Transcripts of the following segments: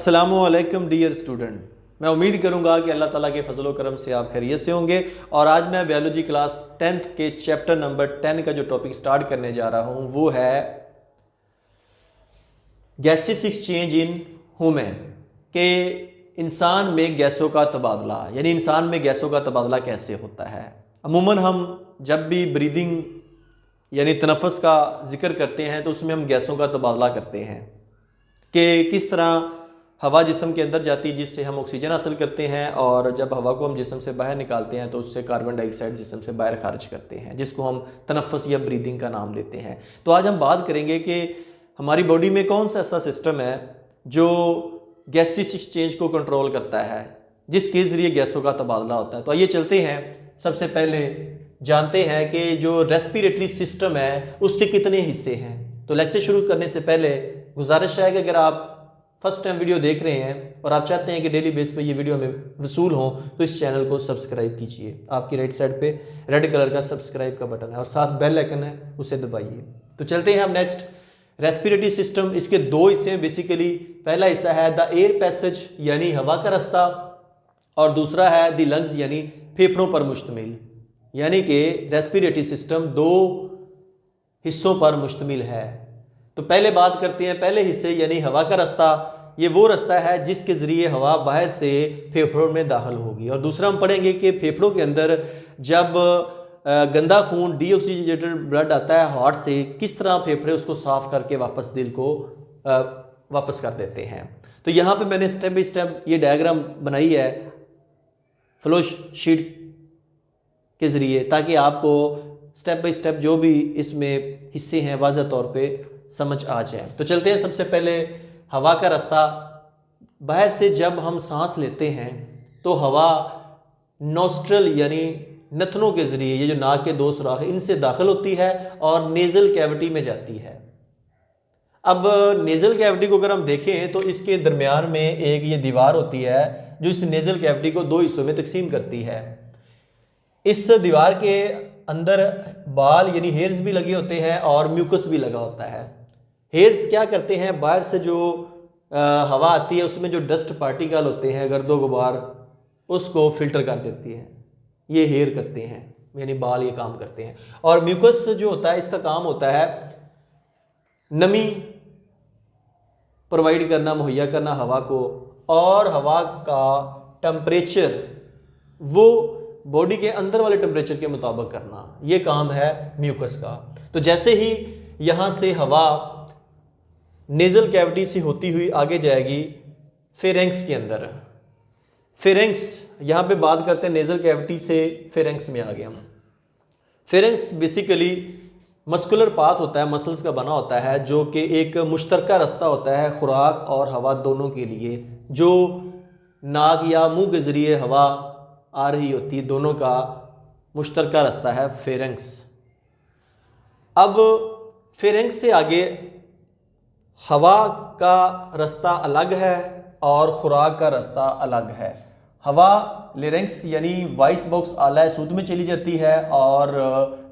अस्सलामुअलैकुम dear student, मैं उम्मीद करूंगा कि अल्लाह ताला के फजल व करम से आप खैरियत से होंगे। और आज मैं बायोलॉजी क्लास 10th के चैप्टर नंबर 10 का जो टॉपिक स्टार्ट करने जा रहा हूं वो है गैसेस एक्सचेंज इन ह्यूमन, के इंसान में गैसों का तबादला, यानी इंसान में गैसों का तबादला कैसे होता है। अमूमन हम जब भी ब्रीदिंग यानी तनफ़ुस का जिक्र करते हैं तो उसमें हम गैसों का तबादला करते हैं कि किस तरह हवा जिस्म के अंदर जाती है जिससे हम ऑक्सीजन हासिल करते हैं, और जब हवा को हम जिस्म से बाहर निकालते हैं तो उससे कार्बन डाइऑक्साइड जिस्म से बाहर खारिज करते हैं, जिसको हम तनफ़ुस या ब्रीदिंग का नाम देते हैं। तो आज हम बात करेंगे कि हमारी बॉडी में कौन सा ऐसा सिस्टम है जो गैसेस एक्सचेंज को कंट्रोल करता है, जिसके ज़रिए गैसों का तबादला होता है। तो आइए चलते हैं, सबसे पहले जानते हैं कि जो रेस्पिरेटरी सिस्टम है उसके कितने हिस्से हैं। तो लेक्चर शुरू करने से पहले गुजारिश है कि अगर आप फर्स्ट टाइम वीडियो देख रहे हैं और आप चाहते हैं कि डेली बेस पे ये वीडियो हमें वसूल हो तो इस चैनल को सब्सक्राइब कीजिए। आपकी राइट साइड पे रेड कलर का सब्सक्राइब का बटन है और साथ बेल आइकन है, उसे दबाइए। तो चलते हैं हम नेक्स्ट। रेस्पिरेटरी सिस्टम, इसके दो हिस्से हैं बेसिकली। पहला हिस्सा है द एयर पैसेज यानी हवा का रास्ता, और दूसरा है द लंग्स यानी फेफड़ों पर मुश्तमिल। यानी कि रेस्पिरेटरी सिस्टम दो हिस्सों पर मुश्तमिल है। तो पहले बात करते हैं पहले हिस्से यानी हवा का रास्ता। ये वो रास्ता है जिसके ज़रिए हवा बाहर से फेफड़ों में दाखिल होगी। और दूसरा हम पढ़ेंगे कि फेफड़ों के अंदर जब गंदा खून डीऑक्सीजेनेटेड ब्लड आता है हार्ट से, किस तरह फेफड़े उसको साफ करके वापस दिल को वापस कर देते हैं। तो यहाँ पे मैंने स्टेप बाई स्टेप ये डायग्राम बनाई है फ्लो शीट के ज़रिए, ताकि आपको स्टेप बाई स्टेप जो भी इसमें हिस्से हैं वाज़ह तौर पे समझ आ जाए। तो चलते हैं। सबसे पहले हवा का रास्ता। बाहर से जब हम सांस लेते हैं तो हवा नोस्ट्रल यानी नथनों के ज़रिए, ये जो नाक के दो सुराख हैं, इनसे दाखिल होती है और नेज़ल कैविटी में जाती है। अब नेज़ल कैविटी को अगर हम देखें तो इसके दरमियान में एक ये दीवार होती है जो इस नेज़ल कैविटी को दो हिस्सों में तकसीम करती है। इस दीवार के अंदर बाल यानी हेयर्स भी लगे होते हैं और म्यूकस भी लगा होता है। हेयर्स क्या करते हैं, बाहर से जो हवा आती है उसमें जो डस्ट पार्टिकल होते हैं, गर्दो गुबार, उसको फिल्टर कर देती है। ये हेयर करते हैं, यानी बाल ये काम करते हैं। और म्यूकस जो होता है इसका काम होता है नमी प्रोवाइड करना, मुहैया करना हवा को, और हवा का टेम्परेचर वो बॉडी के अंदर वाले टेम्परेचर के मुताबिक करना, ये काम है म्यूकस का। तो जैसे ही यहाँ से हवा नेज़ल कैविटी से होती हुई आगे जाएगी फेरेंक्स के अंदर। फेरेंक्स, यहाँ पे बात करते हैं नेज़ल कैविटी से फेरेंक्स में आ गए हम। फेरेंक्स बेसिकली मस्कुलर पाथ होता है, मसल्स का बना होता है, जो कि एक मुश्तरका रास्ता होता है खुराक और हवा दोनों के लिए। जो नाक या मुंह के ज़रिए हवा आ रही होती है, दोनों का मुश्तरका रास्ता है फेरेंक्स। अब फेरेंक्स से आगे हवा का रास्ता अलग है और खुराक का रास्ता अलग है। हवा लेरेंक्स यानी वॉइस बॉक्स आला सूद में चली जाती है, और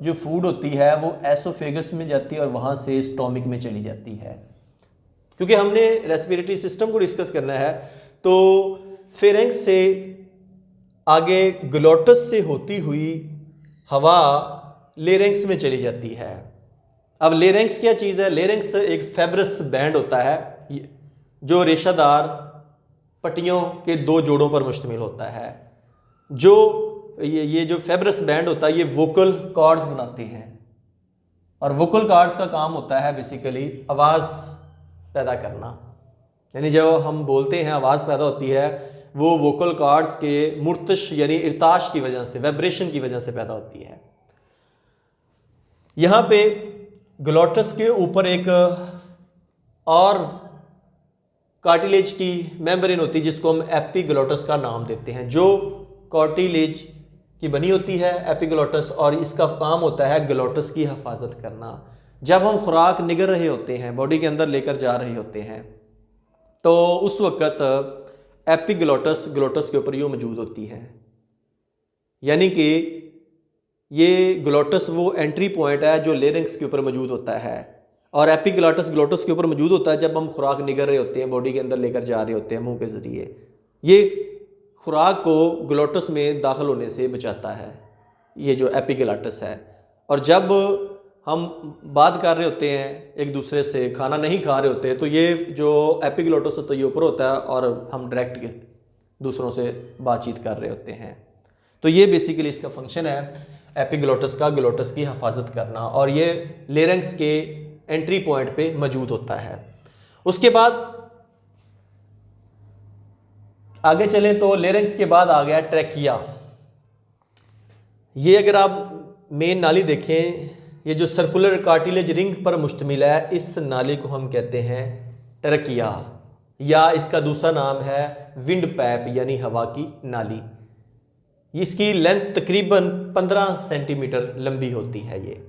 जो फूड होती है वो एसोफेगस में जाती है और वहाँ से स्टोमिक में चली जाती है। क्योंकि हमने रेस्पिरेटरी सिस्टम को डिस्कस करना है, तो फेरेंक्स से आगे ग्लोटस से होती हुई हवा लेरेंक्स में चली जाती है। अब लेरेंक्स क्या चीज़ है? लेरेंक्स एक फेब्रस बैंड होता है जो रेशादार पट्टियों के दो जोड़ों पर मुश्तमिल होता है। जो ये जो फेब्रस बैंड होता है ये वोकल कॉर्ड्स बनाते हैं, और वोकल कॉर्ड्स का काम होता है बेसिकली आवाज़ पैदा करना। यानी जब हम बोलते हैं आवाज़ पैदा होती है वो वोकल कॉर्ड्स के मुर्तश यानी इर्ताश की वजह से, वाइब्रेशन की वजह से पैदा होती है। यहाँ पे ग्लोटस के ऊपर एक और कार्टिलेज की मेम्ब्रेन होती है जिसको हम एपिग्लोटस का नाम देते हैं, जो कार्टिलेज की बनी होती है एपिग्लोटस, और इसका काम होता है ग्लोटस की हिफाजत करना। जब हम खुराक निगल रहे होते हैं, बॉडी के अंदर लेकर जा रहे होते हैं, तो उस वक़्त एपिग्लोटस ग्लोटस के ऊपर यूँ मौजूद होती है। यानी कि ये ग्लोटस वो एंट्री पॉइंट है जो लेरिंक्स के ऊपर मौजूद होता है। और एपिग्लॉटस ग्लोटस के ऊपर मौजूद होता है जब हम खुराक निगल रहे होते हैं, बॉडी के अंदर लेकर जा रहे होते हैं मुंह के ज़रिए। ये खुराक को ग्लोटस में दाखिल होने से बचाता है, ये जो एपिग्लॉटस है। और जब हम बात कर रहे होते हैं एक दूसरे से, खाना नहीं खा रहे होते, तो ये जो एपिग्लॉटस होता है ये ऊपर होता है और हम डायरेक्ट दूसरों से बातचीत कर रहे होते हैं। तो ये बेसिकली इसका फंक्शन है एपिग्लॉटस का, ग्लोटस की हिफाजत करना, और ये लेरेंक्स के एंट्री पॉइंट पे मौजूद होता है। उसके बाद आगे चलें तो लेरेंक्स के बाद आ गया ट्रैकिया। ये अगर आप मेन नाली देखें, ये जो सर्कुलर कार्टिलेज रिंग पर मुश्तमिल है, इस नाली को हम कहते हैं ट्रैकिया, या इसका दूसरा नाम है विंड पैप यानी हवा की नाली। इसकी लेंथ तकरीबन 15 सेंटीमीटर लंबी होती है ये।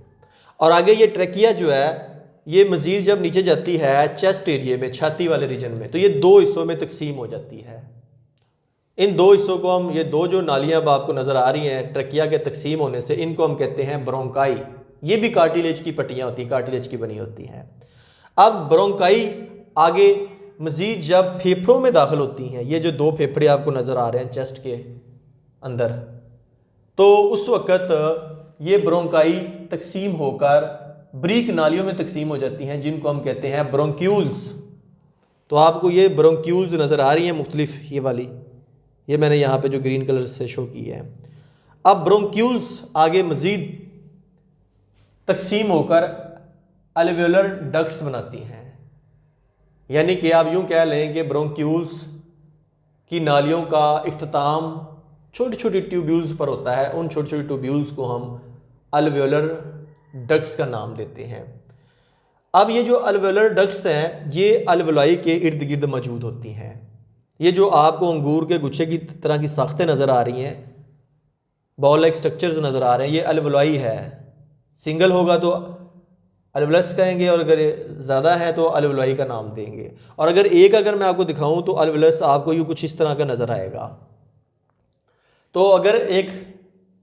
और आगे ये ट्रैकिया जो है ये मज़ीद जब नीचे जाती है चेस्ट एरिया में, छाती वाले रीजन में, तो ये दो हिस्सों में तकसीम हो जाती है। इन दो हिस्सों को हम, ये दो जो नालियाँ अब आपको नज़र आ रही हैं ट्रैकिया के तकसीम होने से, इनको हम कहते हैं ब्रोंकाई। ये भी कार्टिलेज की पट्टियाँ होती हैं, कार्टिलेज की बनी होती हैं। अब ब्रोंकाई आगे मज़ीद जब फेफड़ों में दाखिल होती हैं, ये जो दो फेफड़े आपको नज़र आ रहे हैं चेस्ट के अंदर, तो उस वक़्त ये ब्रोंकाई तकसीम होकर ब्रीक नालियों में तकसीम हो जाती हैं, जिनको हम कहते हैं ब्रोंक्यूल्स। तो आपको ये ब्रोंक्यूल्स नज़र आ रही हैं मुख्तलिफ, ये वाली, ये मैंने यहाँ पे जो ग्रीन कलर से शो की है। अब ब्रोंक्यूल्स आगे मज़ीद तकसीम होकर अल्वेओलर डक्ट्स बनाती हैं, यानी कि आप यूँ कह लें कि ब्रोंक्यूल्स की नालियों का इख्तिताम छोटी छोटी ट्यूब्यूल्स पर होता है। उन छोटी छोटी ट्यूब्यूल्स को हम अल्वेओलर डक्ट्स का नाम देते हैं। अब ये जो अल्वेओलर डक्ट्स हैं ये अल्वेलाई के इर्द गिर्द मौजूद होती हैं। ये जो आपको अंगूर के गुच्छे की तरह की साख्तें नज़र आ रही हैं, बॉल लाइक स्ट्रक्चर्स नज़र आ रहे हैं, ये अल्वेलाई है। सिंगल होगा तो अल्वेलस कहेंगे, और अगर ज़्यादा है तो अल्वेलाई का नाम देंगे। और अगर मैं आपको दिखाऊं तो अल्वेलस आपको ये कुछ इस तरह का नज़र आएगा। तो अगर एक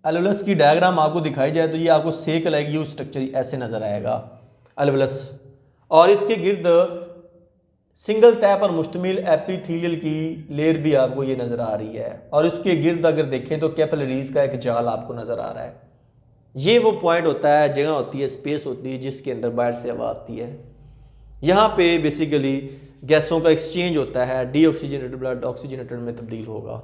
अल्वेलस की डायग्राम आपको दिखाई जाए तो ये आपको सेक लाइक यू स्ट्रक्चर ऐसे नज़र आएगा अल्वेलस, और इसके गिर्द सिंगल तह पर मुश्तमिल एपिथेलियल की लेयर भी आपको ये नज़र आ रही है, और उसके गिर्द अगर देखें तो कैपिलरीज का एक जाल आपको नज़र आ रहा है। ये वो पॉइंट होता है, जगह होती है, स्पेस होती है जिसके अंदर बाहर से हवा आती है। यहाँ पे बेसिकली गैसों का एक्सचेंज होता है, डीऑक्सीजनेटेड ब्लड ऑक्सीजनेटेड में तब्दील होगा।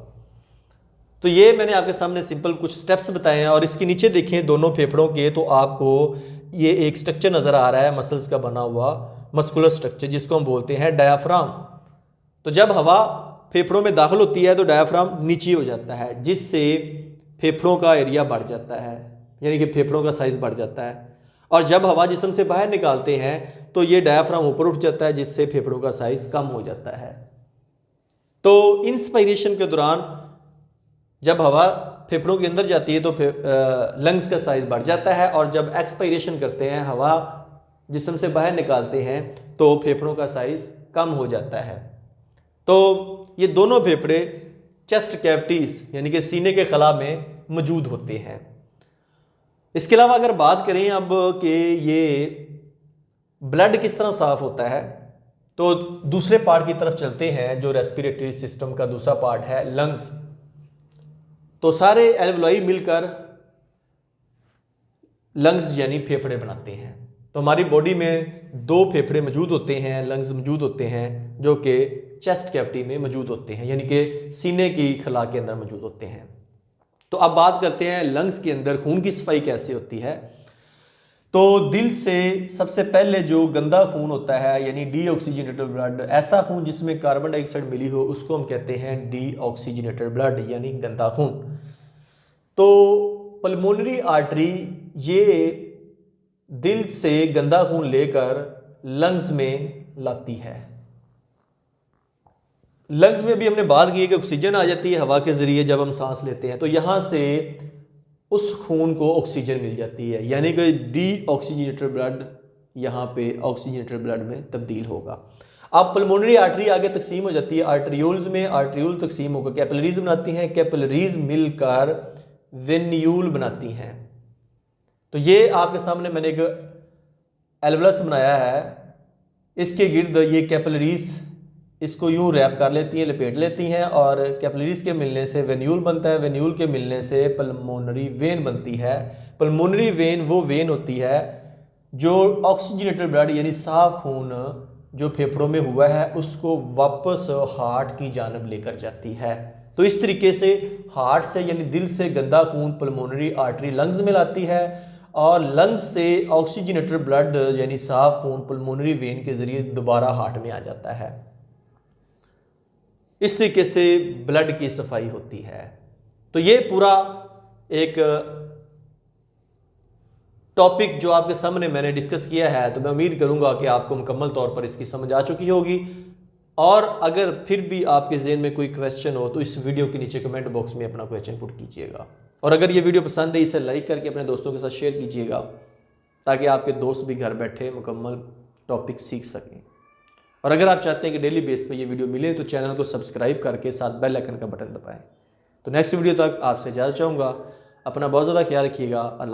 तो ये मैंने आपके सामने सिंपल कुछ स्टेप्स बताए हैं। और इसके नीचे देखें दोनों फेफड़ों के, तो आपको ये एक स्ट्रक्चर नज़र आ रहा है मसल्स का बना हुआ मस्कुलर स्ट्रक्चर, जिसको हम बोलते हैं डायाफ्राम। तो जब हवा फेफड़ों में दाखिल होती है तो डायाफ्राम नीचे हो जाता है, जिससे फेफड़ों का एरिया बढ़ जाता है, यानी कि फेफड़ों का साइज़ बढ़ जाता है। और जब हवा जिस्म से बाहर निकालते हैं तो ये डायाफ्राम ऊपर उठ जाता है, जिससे फेफड़ों का साइज़ कम हो जाता है। तो इंस्पायरेशन के दौरान जब हवा फेफड़ों के अंदर जाती है तो लंग्स का साइज़ बढ़ जाता है, और जब एक्सपायरेशन करते हैं, हवा जिस्म से बाहर निकालते हैं, तो फेफड़ों का साइज़ कम हो जाता है। तो ये दोनों फेफड़े चेस्ट कैविटीज़ यानी कि सीने के खला में मौजूद होते हैं। इसके अलावा अगर बात करें अब कि ये ब्लड किस तरह साफ़ होता है, तो दूसरे पार्ट की तरफ चलते हैं, जो रेस्पिरेटरी सिस्टम का दूसरा पार्ट है लंग्स। तो सारे एल्वेओलाई मिलकर लंग्स यानी फेफड़े बनाते हैं। तो हमारी बॉडी में दो फेफड़े मौजूद होते हैं, लंग्स मौजूद होते हैं, जो कि चेस्ट कैविटी में मौजूद होते हैं, यानी कि सीने की खला के अंदर मौजूद होते हैं। तो अब बात करते हैं लंग्स के अंदर खून की सफाई कैसे होती है। तो दिल से सबसे पहले जो गंदा खून होता है, यानी डीऑक्सीजनेटेड ब्लड, ऐसा खून जिसमें कार्बन डाइऑक्साइड मिली हो, उसको हम कहते हैं डीऑक्सीजनेटेड ब्लड यानी गंदा खून। तो पल्मोनरी आर्टरी ये दिल से गंदा खून लेकर लंग्स में लाती है। लंग्स में भी हमने बात की कि ऑक्सीजन आ जाती है हवा के ज़रिए जब हम सांस लेते हैं, तो यहाँ से उस खून को ऑक्सीजन मिल जाती है, यानी कि डीऑक्सीजनेटेड ब्लड यहाँ पे ऑक्सीजनेटेड ब्लड में तब्दील होगा। अब पल्मोनरी आर्टरी आगे तकसीम हो जाती है आर्टरियोल्स में, आर्टरियोल तकसीम होकर कैपिलरीज बनाती हैं, कैपिलरीज मिलकर वेन्यूल बनाती हैं। तो ये आपके सामने मैंने एक एल्वुलस बनाया है, इसके गिर्द ये कैपिलरीज इसको यूं रैप कर लेती हैं, लपेट लेती हैं, और कैपिलरीज के मिलने से वेन्यूल बनता है, वेन्यूल के मिलने से पल्मोनरी वेन बनती है। पल्मोनरी वेन वो वेन होती है जो ऑक्सीजनेटेड ब्लड यानी साफ खून जो फेफड़ों में हुआ है उसको वापस हार्ट की जानब लेकर जाती है। तो इस तरीके से हार्ट से यानी दिल से गंदा खून पल्मोनरी आर्टरी लंग्स में लाती है, और लंग्स से ऑक्सीजनेटेड ब्लड यानी साफ खून पल्मोनरी वेन के ज़रिए दोबारा हार्ट में आ जाता है। इस तरीके से ब्लड की सफाई होती है। तो ये पूरा एक टॉपिक जो आपके सामने मैंने डिस्कस किया है, तो मैं उम्मीद करूंगा कि आपको मुकम्मल तौर पर इसकी समझ आ चुकी होगी। और अगर फिर भी आपके ज़हन में कोई क्वेश्चन हो तो इस वीडियो के नीचे कमेंट बॉक्स में अपना क्वेश्चन पुट कीजिएगा। और अगर ये वीडियो पसंद है इसे लाइक करके अपने दोस्तों के साथ शेयर कीजिएगा, ताकि आपके दोस्त भी घर बैठे मुकम्मल टॉपिक सीख सकें। और अगर आप चाहते हैं कि डेली बेस पे ये वीडियो मिले तो चैनल को सब्सक्राइब करके साथ बेल आइकन का बटन दबाएं। तो नेक्स्ट वीडियो तक आपसे इजाज़त चाहूँगा। अपना बहुत ज़्यादा ख्याल रखिएगा। अल्लाह।